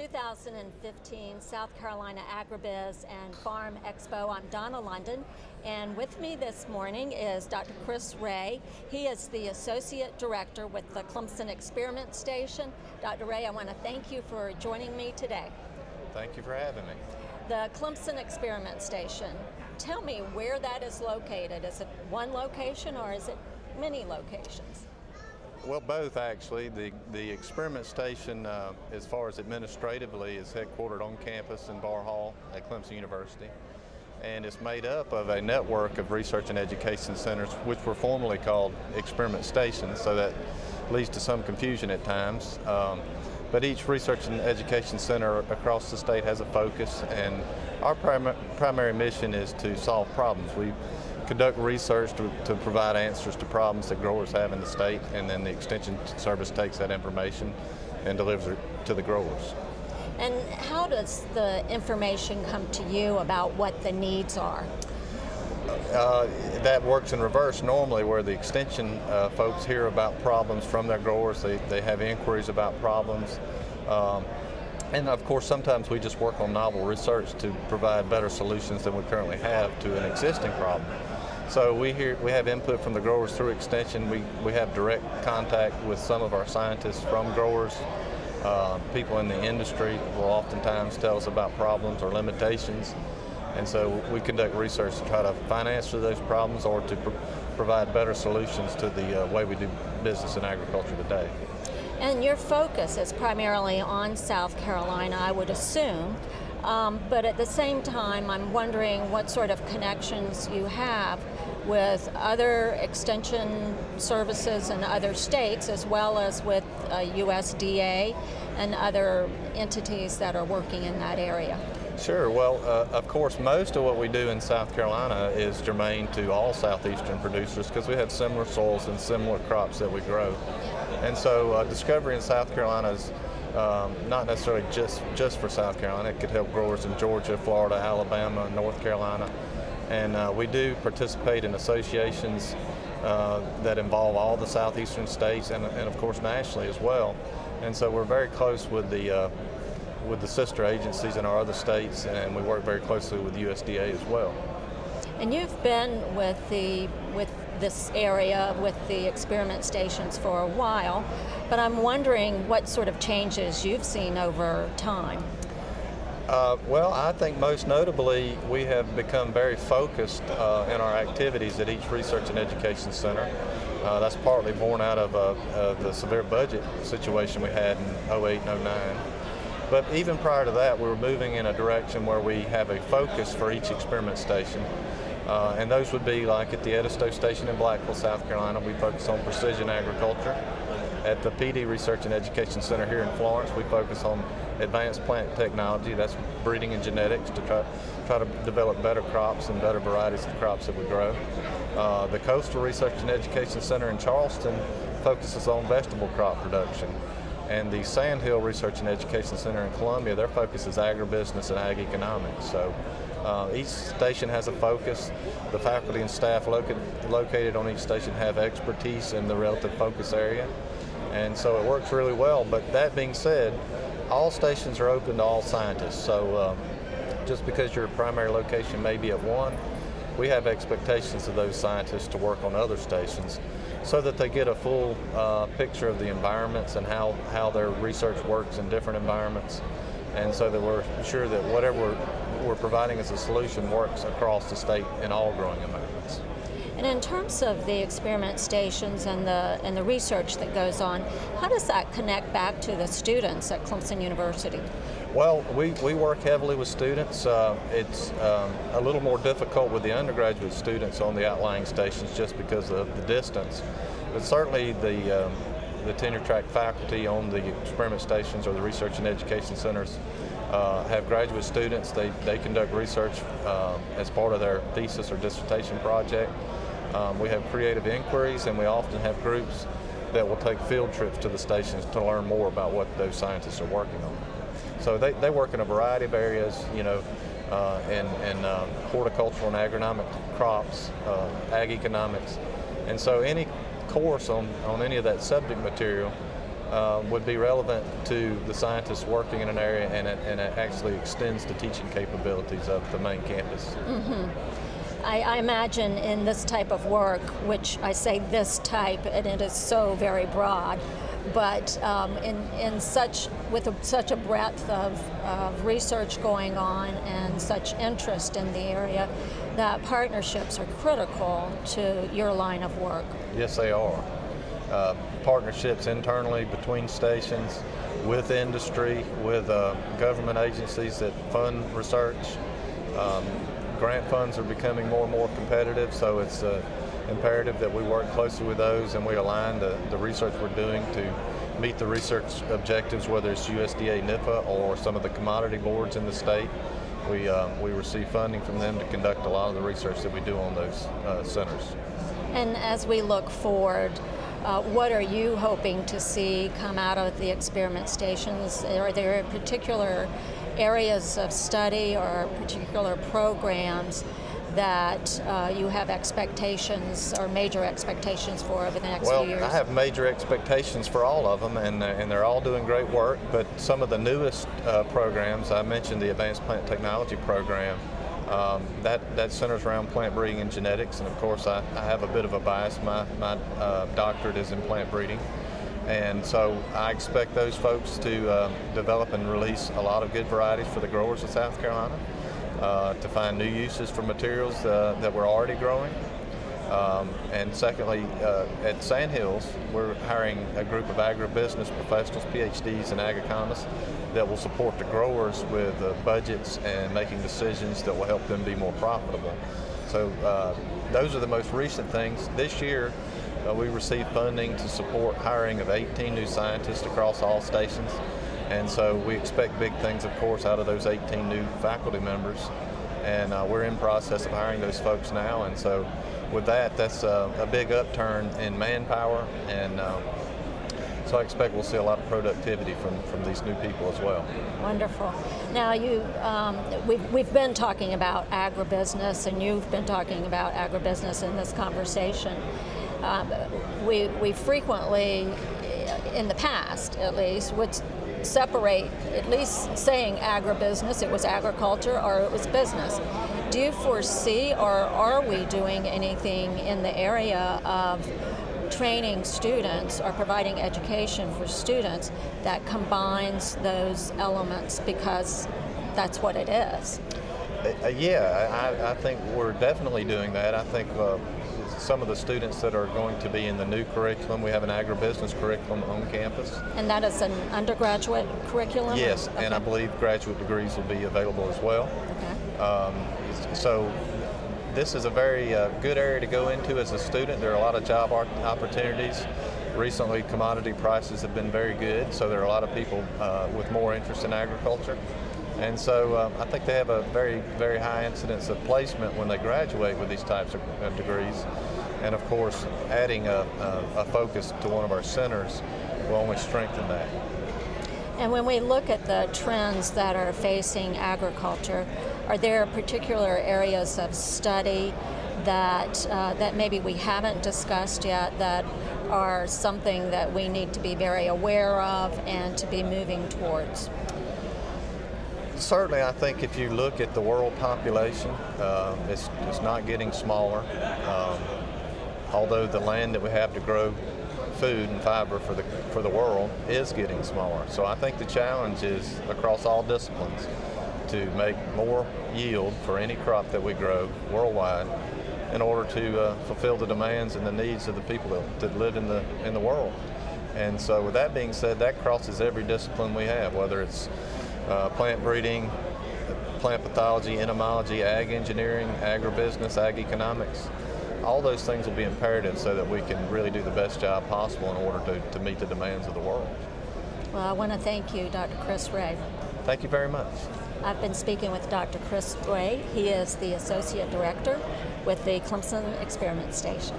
2015 South Carolina AgriBiz and Farm Expo. I'm Donna London, and with me this morning is Dr. Chris Ray. He is the Associate Director with the Clemson Experiment Station. Dr. Ray, I want to thank you for joining me today. Thank you for having me. The Clemson Experiment Station, tell me where that is located. Is it one location or is it many locations? Well, both actually. The experiment station, as far as administratively, is headquartered on campus in Bar Hall at Clemson University. And it's made up of a network of research and education centers, which were formerly called experiment stations, so that leads to some confusion at times. But each research and education center across the state has a focus, and our primary mission is to solve problems. We conduct research to provide answers to problems that growers have in the state, and then the Extension Service takes that information and delivers it to the growers. And how does the information come to you about what the needs are? That works in reverse normally, where the Extension folks hear about problems from their growers. They have inquiries about problems. And of course, sometimes we just work on novel research to provide better solutions than we currently have to an existing problem. So we have input from the growers through Extension. We have direct contact with some of our scientists from growers. People in the industry will oftentimes tell us about problems or limitations. And so we conduct research to try to find answers to those problems or to provide better solutions to the way we do business in agriculture today. And your focus is primarily on South Carolina, I would assume, but at the same time, I'm wondering what sort of connections you have with other extension services in other states, as well as with USDA and other entities that are working in that area. Sure. Well, of course, most of what we do in South Carolina is germane to all southeastern producers because we have similar soils and similar crops that we grow. And so discovery in South Carolina is not necessarily just for South Carolina. It could help growers in Georgia, Florida, Alabama, North Carolina. And we do participate in associations that involve all the southeastern states and of course nationally as well. And so we're very close with the sister agencies in our other states, and we work very closely with USDA as well. And you've been with this area, with the experiment stations for a while, but I'm wondering what sort of changes you've seen over time. Well, I think most notably we have become very focused in our activities at each research and education center. That's partly born out of the severe budget situation we had in 08 and 09. But even prior to that, we were moving in a direction where we have a focus for each experiment station. And those would be like at the Edisto station in Blackville, South Carolina, we focus on precision agriculture. At the PD Research and Education Center here in Florence, we focus on advanced plant technology, that's breeding and genetics, to try to develop better crops and better varieties of crops that we grow. The Coastal Research and Education Center in Charleston focuses on vegetable crop production. And the Sandhill Research and Education Center in Columbia, their focus is agribusiness and ag economics. So each station has a focus. The faculty and staff located on each station have expertise in the relative focus area. And so it works really well. But that being said, all stations are open to all scientists. So just because your primary location may be at one, we have expectations of those scientists to work on other stations so that they get a full picture of the environments and how their research works in different environments, and so that we're sure that whatever we're providing as a solution works across the state in all growing environments. And in terms of the experiment stations and the research that goes on, how does that connect back to the students at Clemson University? Well, we work heavily with students. It's a little more difficult with the undergraduate students on the outlying stations just because of the distance. But certainly the tenure track faculty on the experiment stations or the research and education centers have graduate students. They conduct research as part of their thesis or dissertation project. We have creative inquiries, and we often have groups that will take field trips to the stations to learn more about what those scientists are working on. So they work in a variety of areas, you know, in horticultural and agronomic crops, ag economics. And so any course on any of that subject material would be relevant to the scientists working in an area, and it actually extends the teaching capabilities of the main campus. I imagine in this type of work, which I say this type, and it is so very broad, but with such a breadth of research going on and such interest in the area, that partnerships are critical to your line of work. Yes, they are. Partnerships internally between stations, with industry, with government agencies that fund research. Grant funds are becoming more and more competitive, so it's imperative that we work closely with those and we align the research we're doing to meet the research objectives, whether it's USDA NIFA or some of the commodity boards in the state. We receive funding from them to conduct a lot of the research that we do on those centers. And as we look forward, what are you hoping to see come out of the experiment stations? Are there particular areas of study or particular programs that you have expectations or major expectations for over the next few years? Well, I have major expectations for all of them, and they're all doing great work, but some of the newest programs, I mentioned the Advanced Plant Technology program, that centers around plant breeding and genetics, and of course I have a bit of a bias. My doctorate is in plant breeding, and so I expect those folks to develop and release a lot of good varieties for the growers of South Carolina, to find new uses for materials that we're already growing. And secondly, at Sandhills, we're hiring a group of agribusiness professionals, PhDs and ag economists, that will support the growers with budgets and making decisions that will help them be more profitable. So those are the most recent things. This year, we received funding to support hiring of 18 new scientists across all stations. And so we expect big things, of course, out of those 18 new faculty members. And we're in process of hiring those folks now. And so with that, that's a big upturn in manpower. And so I expect we'll see a lot of productivity from these new people as well. Wonderful. Now, we've been talking about agribusiness, and you've been talking about agribusiness in this conversation. We frequently, in the past at least, would separate, at least saying agribusiness, it was agriculture or it was business. Do you foresee, or are we doing anything in the area of training students or providing education for students that combines those elements, because that's what it is? Yeah, I think we're definitely doing that. I think some of the students that are going to be in the new curriculum, we have an agribusiness curriculum on campus. And that is an undergraduate curriculum? Yes, okay. And I believe graduate degrees will be available as well. Okay. So this is a very good area to go into as a student. There are a lot of job opportunities. Recently, commodity prices have been very good, so there are a lot of people with more interest in agriculture. And so I think they have a very, very high incidence of placement when they graduate with these types of degrees. And of course, adding a focus to one of our centers will only strengthen that. And when we look at the trends that are facing agriculture, are there particular areas of study that maybe we haven't discussed yet that are something that we need to be very aware of and to be moving towards? Certainly, I think if you look at the world population, it's not getting smaller. Although the land that we have to grow food and fiber for the world is getting smaller. So I think the challenge is across all disciplines to make more yield for any crop that we grow worldwide in order to fulfill the demands and the needs of the people that live in the world. And so with that being said, that crosses every discipline we have, whether it's plant breeding, plant pathology, entomology, ag engineering, agribusiness, ag economics. All those things will be imperative so that we can really do the best job possible in order to meet the demands of the world. Well, I want to thank you, Dr. Chris Ray. Thank you very much. I've been speaking with Dr. Chris Ray. He is the Associate Director with the Clemson Experiment Station.